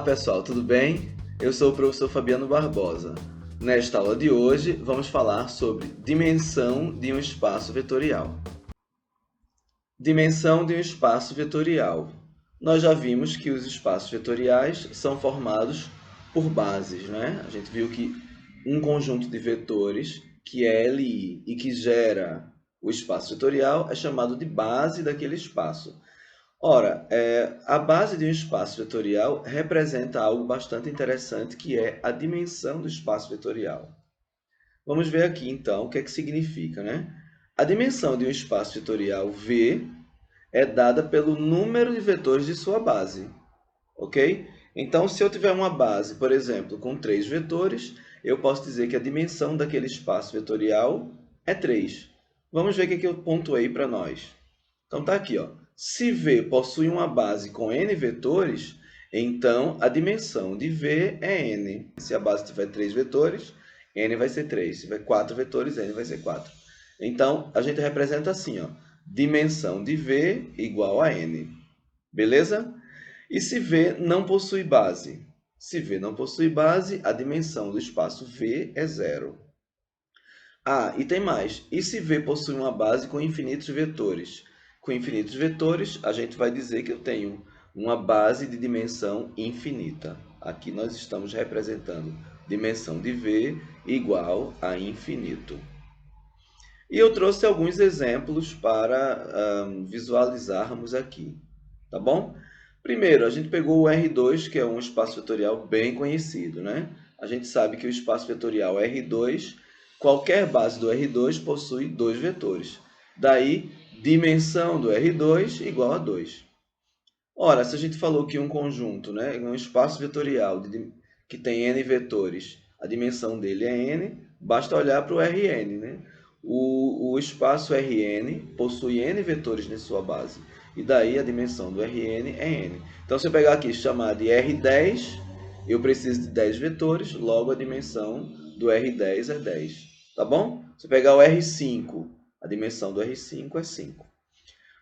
pessoal, tudo bem? Eu sou o professor Fabiano Barbosa. Nesta aula de hoje, vamos falar sobre dimensão de um espaço vetorial. Dimensão de um espaço vetorial. Nós já vimos que os espaços vetoriais são formados por bases, né? A gente viu que um conjunto de vetores, que é Li e que gera o espaço vetorial, é chamado de base daquele espaço. Ora, a base de um espaço vetorial representa algo bastante interessante, que é a dimensão do espaço vetorial. Vamos ver aqui, então, o que é que significa, né? A dimensão de um espaço vetorial V é dada pelo número de vetores de sua base, ok? Então, se eu tiver uma base, por exemplo, com 3 vetores, eu posso dizer que a dimensão daquele espaço vetorial é 3. Vamos ver o que eu pontuei para nós. Então, está aqui, ó. Se V possui uma base com n vetores, então a dimensão de V é n. Se a base tiver 3 vetores, n vai ser 3. Se tiver 4 vetores, n vai ser 4. Então, a gente representa assim, ó. Dimensão de V igual a n. Beleza? E se V não possui base? Se V não possui base, a dimensão do espaço V é 0. Ah, e tem mais. E se V possui uma base com infinitos vetores? Com infinitos vetores, a gente vai dizer que eu tenho uma base de dimensão infinita. Aqui nós estamos representando dimensão de V igual a infinito. E eu trouxe alguns exemplos para visualizarmos aqui, tá bom? Primeiro, a gente pegou o R2, que é um espaço vetorial bem conhecido, né? A gente sabe que o espaço vetorial R2, qualquer base do R2 possui 2 vetores. Daí, dimensão do R2 igual a 2. Ora, se a gente falou que um conjunto, né, um espaço vetorial que tem n vetores, a dimensão dele é n, basta olhar para o Rn, né? O espaço Rn possui n vetores em sua base, e daí a dimensão do Rn é n. Então, se eu pegar aqui e chamar de R10, eu preciso de 10 vetores, logo a dimensão do R10 é 10. Tá bom? Se eu pegar o R5, a dimensão do R5 é 5.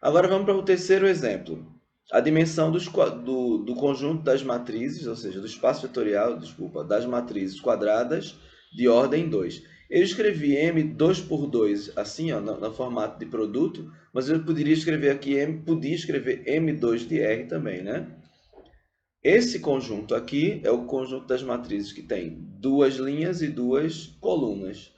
Agora vamos para o terceiro exemplo. A dimensão do conjunto das matrizes, ou seja, do espaço vetorial, desculpa, das matrizes quadradas de ordem 2. Eu escrevi M 2 por 2 assim, ó, no formato de produto, mas eu poderia escrever aqui podia escrever M2 de R também, né? Esse conjunto aqui é o conjunto das matrizes que tem 2 linhas e 2 colunas.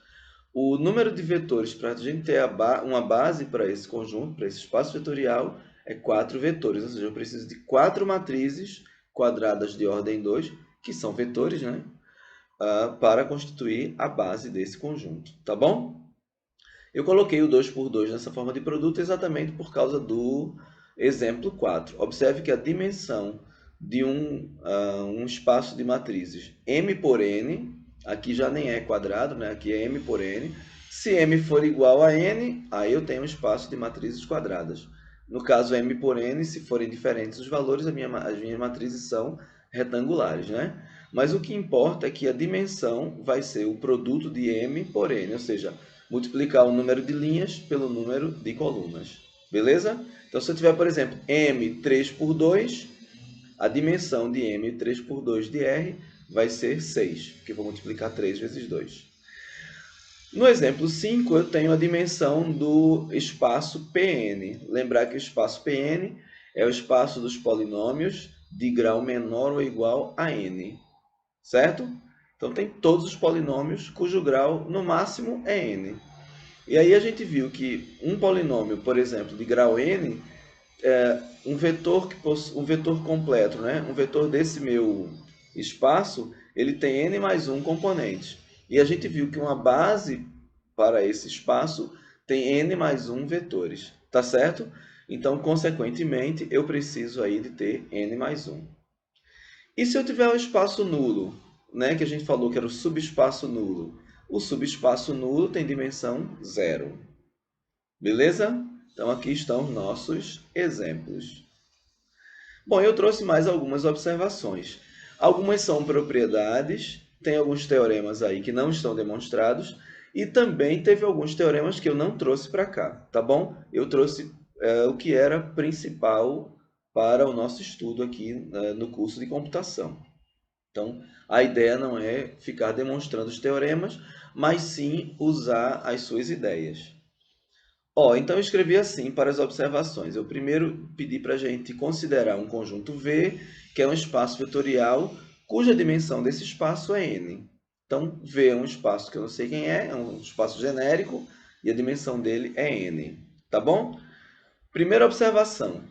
O número de vetores para a gente ter uma base para esse conjunto, para esse espaço vetorial, é 4 vetores. Ou seja, eu preciso de 4 matrizes quadradas de ordem 2, que são vetores, né? Para constituir a base desse conjunto. Tá bom? Eu coloquei o 2 por 2 nessa forma de produto exatamente por causa do exemplo 4. Observe que a dimensão de um espaço de matrizes M por N, aqui já nem é quadrado, né? Aqui é M por N. Se M for igual a N, aí eu tenho um espaço de matrizes quadradas. No caso, M por N, se forem diferentes os valores, as minhas matrizes são retangulares, né? Mas o que importa é que a dimensão vai ser o produto de M por N, ou seja, multiplicar o número de linhas pelo número de colunas. Beleza? Então, se eu tiver, por exemplo, M 3 por 2, a dimensão de M 3 por 2 de R vai ser 6, porque eu vou multiplicar 3 vezes 2. No exemplo 5, eu tenho a dimensão do espaço Pn. Lembrar que o espaço Pn é o espaço dos polinômios de grau menor ou igual a n. Certo? Então, tem todos os polinômios cujo grau, no máximo, é n. E aí a gente viu que um polinômio, por exemplo, de grau n, um vetor completo, né? Um vetor desse meu espaço, ele tem n mais 1 componentes. E a gente viu que uma base para esse espaço tem n mais 1 vetores. Tá certo? Então, consequentemente, eu preciso aí de ter n mais 1. E se eu tiver um espaço nulo, né, que a gente falou que era o subespaço nulo? O subespaço nulo tem dimensão 0. Beleza? Então, aqui estão os nossos exemplos. Bom, eu trouxe mais algumas observações. Algumas são propriedades, tem alguns teoremas aí que não estão demonstrados, e também teve alguns teoremas que eu não trouxe para cá, tá bom? Eu trouxe o que era principal para o nosso estudo aqui no curso de computação. Então, a ideia não é ficar demonstrando os teoremas, mas sim usar as suas ideias. Então eu escrevi assim para as observações. Eu primeiro pedi para a gente considerar um conjunto V, que é um espaço vetorial cuja dimensão desse espaço é n. Então, V é um espaço que eu não sei quem é um espaço genérico, e a dimensão dele é n. Tá bom? Primeira observação.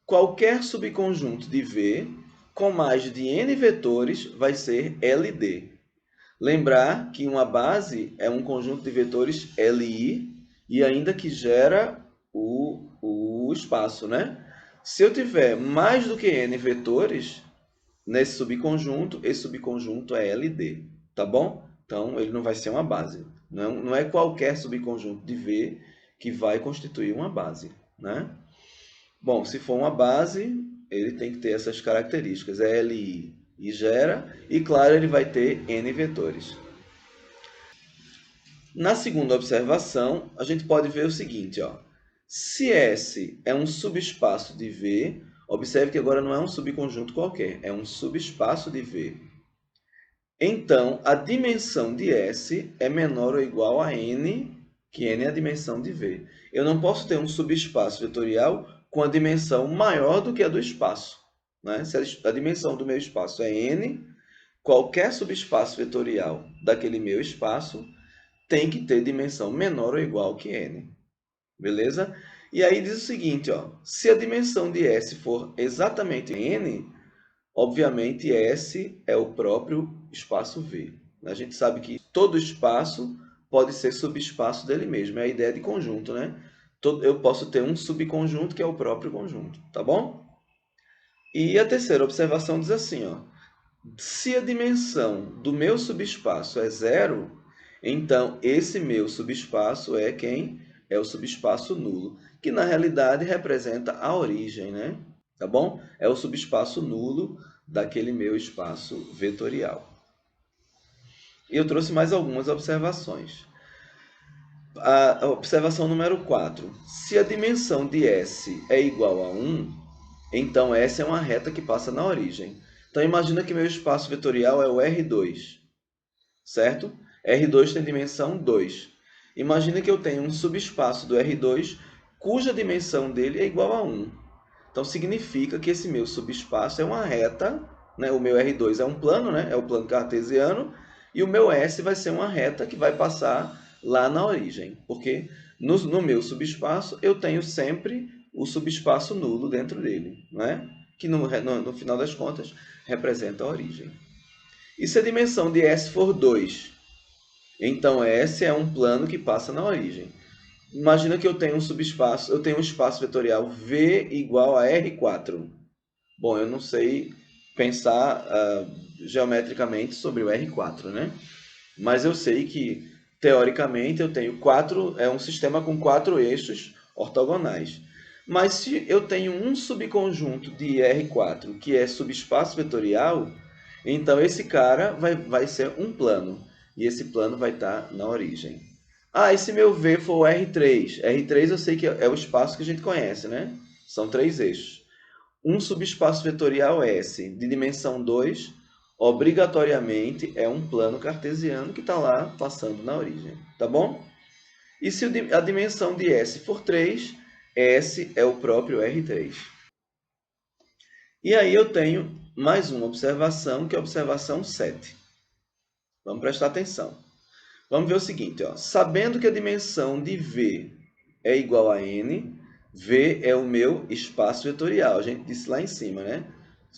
Qualquer subconjunto de V com mais de n vetores vai ser LD. Lembrar que uma base é um conjunto de vetores Li e ainda que gera o espaço, né? Se eu tiver mais do que n vetores nesse subconjunto, esse subconjunto é LD, tá bom? Então, ele não vai ser uma base. Não é qualquer subconjunto de V que vai constituir uma base, né? Bom, se for uma base, ele tem que ter essas características, Li e gera, e claro, ele vai ter n vetores. Na segunda observação, a gente pode ver o seguinte, ó. Se S é um subespaço de V, observe que agora não é um subconjunto qualquer, é um subespaço de V. Então, a dimensão de S é menor ou igual a n, que n é a dimensão de V. Eu não posso ter um subespaço vetorial com a dimensão maior do que a do espaço, né? Se a dimensão do meu espaço é n, qualquer subespaço vetorial daquele meu espaço tem que ter dimensão menor ou igual que n. Beleza? E aí diz o seguinte, ó, se a dimensão de S for exatamente n, obviamente S é o próprio espaço V. A gente sabe que todo espaço pode ser subespaço dele mesmo, é a ideia de conjunto, né? Eu posso ter um subconjunto que é o próprio conjunto, tá bom? E a terceira observação diz assim, ó, se a dimensão do meu subespaço é zero, então esse meu subespaço é quem? É o subespaço nulo, que na realidade representa a origem, né? Tá bom? É o subespaço nulo daquele meu espaço vetorial. E eu trouxe mais algumas observações. A observação número 4. Se a dimensão de S é igual a 1, então S é uma reta que passa na origem. Então, imagina que meu espaço vetorial é o R2, certo? R2 tem dimensão 2. Imagina que eu tenho um subespaço do R2 cuja dimensão dele é igual a 1. Então, significa que esse meu subespaço é uma reta, né? O meu R2 é um plano, né? É o plano cartesiano, e o meu S vai ser uma reta que vai passar lá na origem, porque no meu subespaço eu tenho sempre o subespaço nulo dentro dele, né? Que no final das contas representa a origem. E se a dimensão de S for 2? Então S é um plano que passa na origem. Imagina que eu tenho um subespaço, eu tenho um espaço vetorial V igual a R4. Bom, eu não sei pensar geometricamente sobre o R4, né? Mas eu sei que, teoricamente, eu tenho um sistema com 4 eixos ortogonais. Mas se eu tenho um subconjunto de R4 que é subespaço vetorial, então esse cara vai ser um plano. E esse plano vai estar na origem. E se meu V for o R3? R3 eu sei que é o espaço que a gente conhece, né? São 3 eixos. Um subespaço vetorial S de dimensão 2, obrigatoriamente, é um plano cartesiano que está lá passando na origem. Tá bom? E se a dimensão de S for 3, S é o próprio R3. E aí eu tenho mais uma observação, que é a observação 7. Vamos prestar atenção. Vamos ver o seguinte, ó. Sabendo que a dimensão de V é igual a n, V é o meu espaço vetorial. A gente disse lá em cima, né?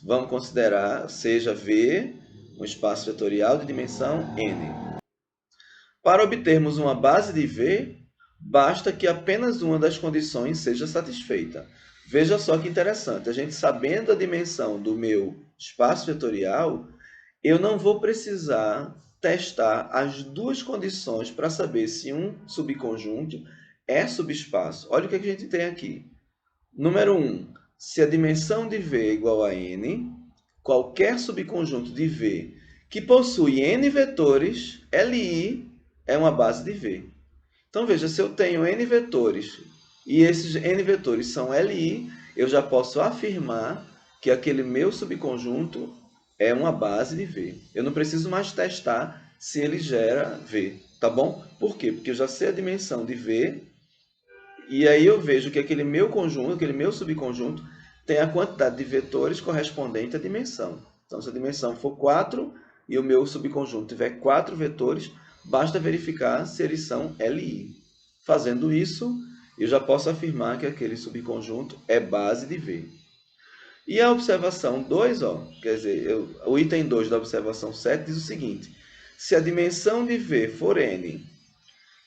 Vamos considerar seja V um espaço vetorial de dimensão n. Para obtermos uma base de V, basta que apenas uma das condições seja satisfeita. Veja só que interessante. A gente sabendo a dimensão do meu espaço vetorial, eu não vou precisar testar as duas condições para saber se um subconjunto é subespaço. Olha o que a gente tem aqui. Número 1, se a dimensão de V é igual a n, qualquer subconjunto de V que possui n vetores, Li é uma base de V. Então, veja, se eu tenho n vetores e esses n vetores são Li, eu já posso afirmar que aquele meu subconjunto é uma base de V. Eu não preciso mais testar se ele gera V, tá bom? Por quê? Porque eu já sei a dimensão de V, e aí eu vejo que aquele meu conjunto, aquele meu subconjunto, tem a quantidade de vetores correspondente à dimensão. Então, se a dimensão for 4 e o meu subconjunto tiver 4 vetores, basta verificar se eles são LI. Fazendo isso, eu já posso afirmar que aquele subconjunto é base de V. E a observação 2, ó, quer dizer, o item 2 da observação 7 diz o seguinte: se a dimensão de V for n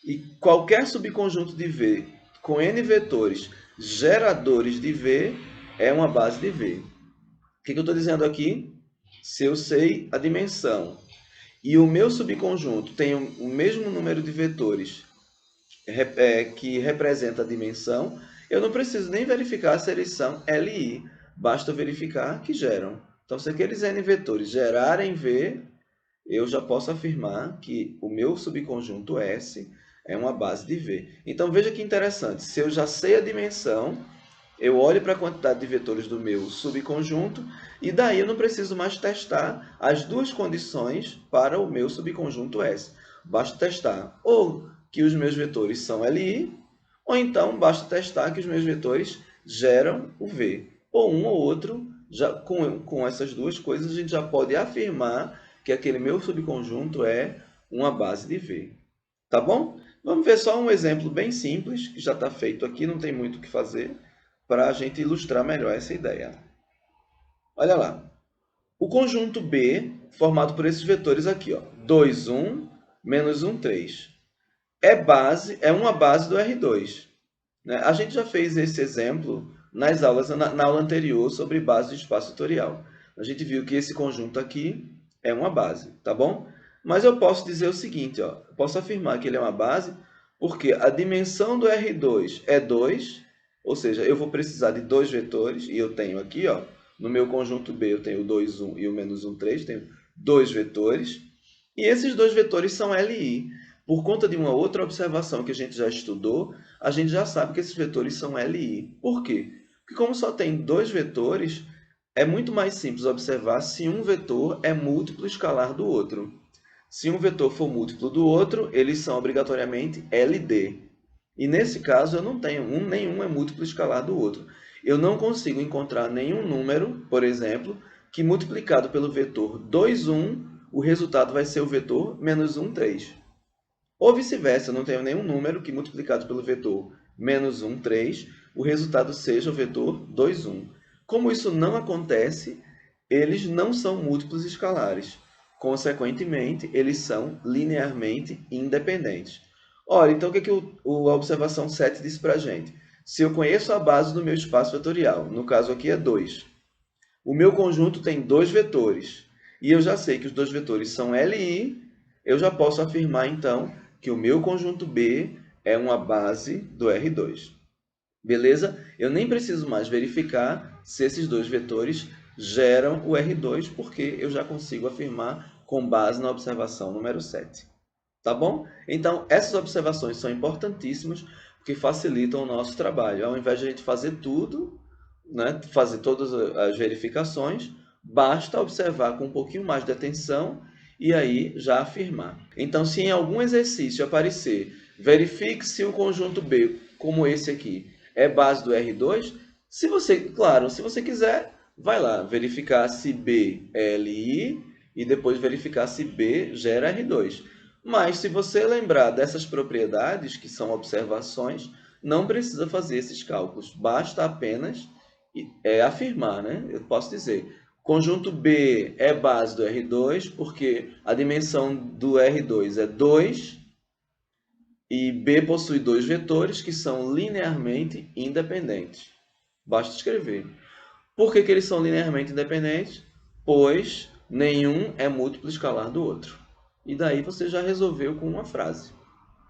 e qualquer subconjunto de V com n vetores geradores de V é uma base de V. O que eu estou dizendo aqui? Se eu sei a dimensão e o meu subconjunto tem o mesmo número de vetores que representa a dimensão, eu não preciso nem verificar se eles são LI, basta verificar que geram. Então, se aqueles n vetores gerarem V, eu já posso afirmar que o meu subconjunto S é uma base de V. Então, veja que interessante. Se eu já sei a dimensão, eu olho para a quantidade de vetores do meu subconjunto e daí eu não preciso mais testar as duas condições para o meu subconjunto S. Basta testar ou que os meus vetores são LI, ou então basta testar que os meus vetores geram o V. Ou um ou outro, já, com essas duas coisas, a gente já pode afirmar que aquele meu subconjunto é uma base de V. Tá bom? Vamos ver só um exemplo bem simples, que já está feito aqui, não tem muito o que fazer, para a gente ilustrar melhor essa ideia. Olha lá. O conjunto B, formado por esses vetores aqui, ó, 2, 1, menos 1, 3, é uma base do R2. Né? A gente já fez esse exemplo nas aulas, na aula anterior sobre base de espaço vetorial. A gente viu que esse conjunto aqui é uma base, tá bom? Mas eu posso dizer o seguinte, ó, eu posso afirmar que ele é uma base porque a dimensão do R2 é 2, ou seja, eu vou precisar de dois vetores, e eu tenho aqui, ó, no meu conjunto B eu tenho o 2, 1 e o menos 1, 3, tenho dois vetores, e esses dois vetores são LI. Por conta de uma outra observação que a gente já estudou, a gente já sabe que esses vetores são LI. Por quê? Porque como só tem dois vetores, é muito mais simples observar se um vetor é múltiplo escalar do outro. Se um vetor for múltiplo do outro, eles são obrigatoriamente LD. E nesse caso, eu não tenho nenhum é múltiplo escalar do outro. Eu não consigo encontrar nenhum número, por exemplo, que multiplicado pelo vetor 2, 1, o resultado vai ser o vetor menos 1, 3. Ou vice-versa, eu não tenho nenhum número que multiplicado pelo vetor menos 1, 3, o resultado seja o vetor 2, 1. Como isso não acontece, eles não são múltiplos escalares. Consequentemente, eles são linearmente independentes. Ora, então o que a observação 7 diz para a gente? Se eu conheço a base do meu espaço vetorial, no caso aqui é 2, o meu conjunto tem dois vetores, e eu já sei que os dois vetores são LI, eu já posso afirmar, então, que o meu conjunto B é uma base do R2. Beleza? Eu nem preciso mais verificar se esses dois vetores geram o R2, porque eu já consigo afirmar com base na observação número 7. Tá bom? Então, essas observações são importantíssimas, porque facilitam o nosso trabalho. Ao invés de a gente fazer tudo, né, fazer todas as verificações, basta observar com um pouquinho mais de atenção e aí já afirmar. Então, se em algum exercício aparecer, verifique se o conjunto B, como esse aqui, é base do R2, se você quiser, vai lá verificar se B é LI e depois verificar se B gera R2. Mas se você lembrar dessas propriedades, que são observações, não precisa fazer esses cálculos, basta apenas afirmar, né? Eu posso dizer, conjunto B é base do R2 porque a dimensão do R2 é 2 e B possui dois vetores que são linearmente independentes. Basta escrever. Por que eles são linearmente independentes? Pois nenhum é múltiplo escalar do outro. E daí você já resolveu com uma frase.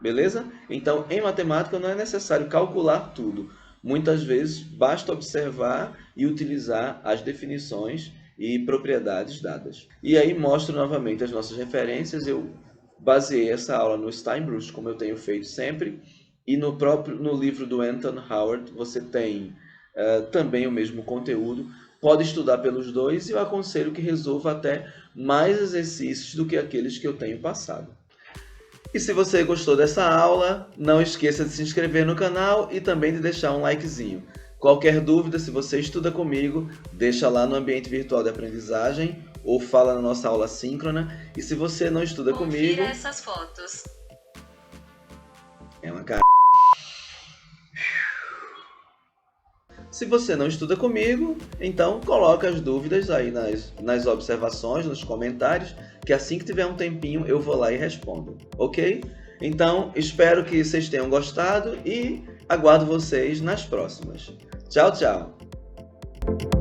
Beleza? Então, em matemática não é necessário calcular tudo. Muitas vezes basta observar e utilizar as definições e propriedades dadas. E aí mostro novamente as nossas referências. Eu baseei essa aula no Steinbrück, como eu tenho feito sempre, e no livro do Anton Howard você tem também o mesmo conteúdo, pode estudar pelos dois e eu aconselho que resolva até mais exercícios do que aqueles que eu tenho passado. E se você gostou dessa aula, não esqueça de se inscrever no canal e também de deixar um likezinho. Qualquer dúvida, se você estuda comigo, deixa lá no ambiente virtual de aprendizagem ou fala na nossa aula síncrona. E se você não estuda comigo... Confira essas fotos. É uma cara... Se você não estuda comigo, então coloca as dúvidas aí nas observações, nos comentários, que assim que tiver um tempinho eu vou lá e respondo, ok? Então, espero que vocês tenham gostado e aguardo vocês nas próximas. Tchau, tchau!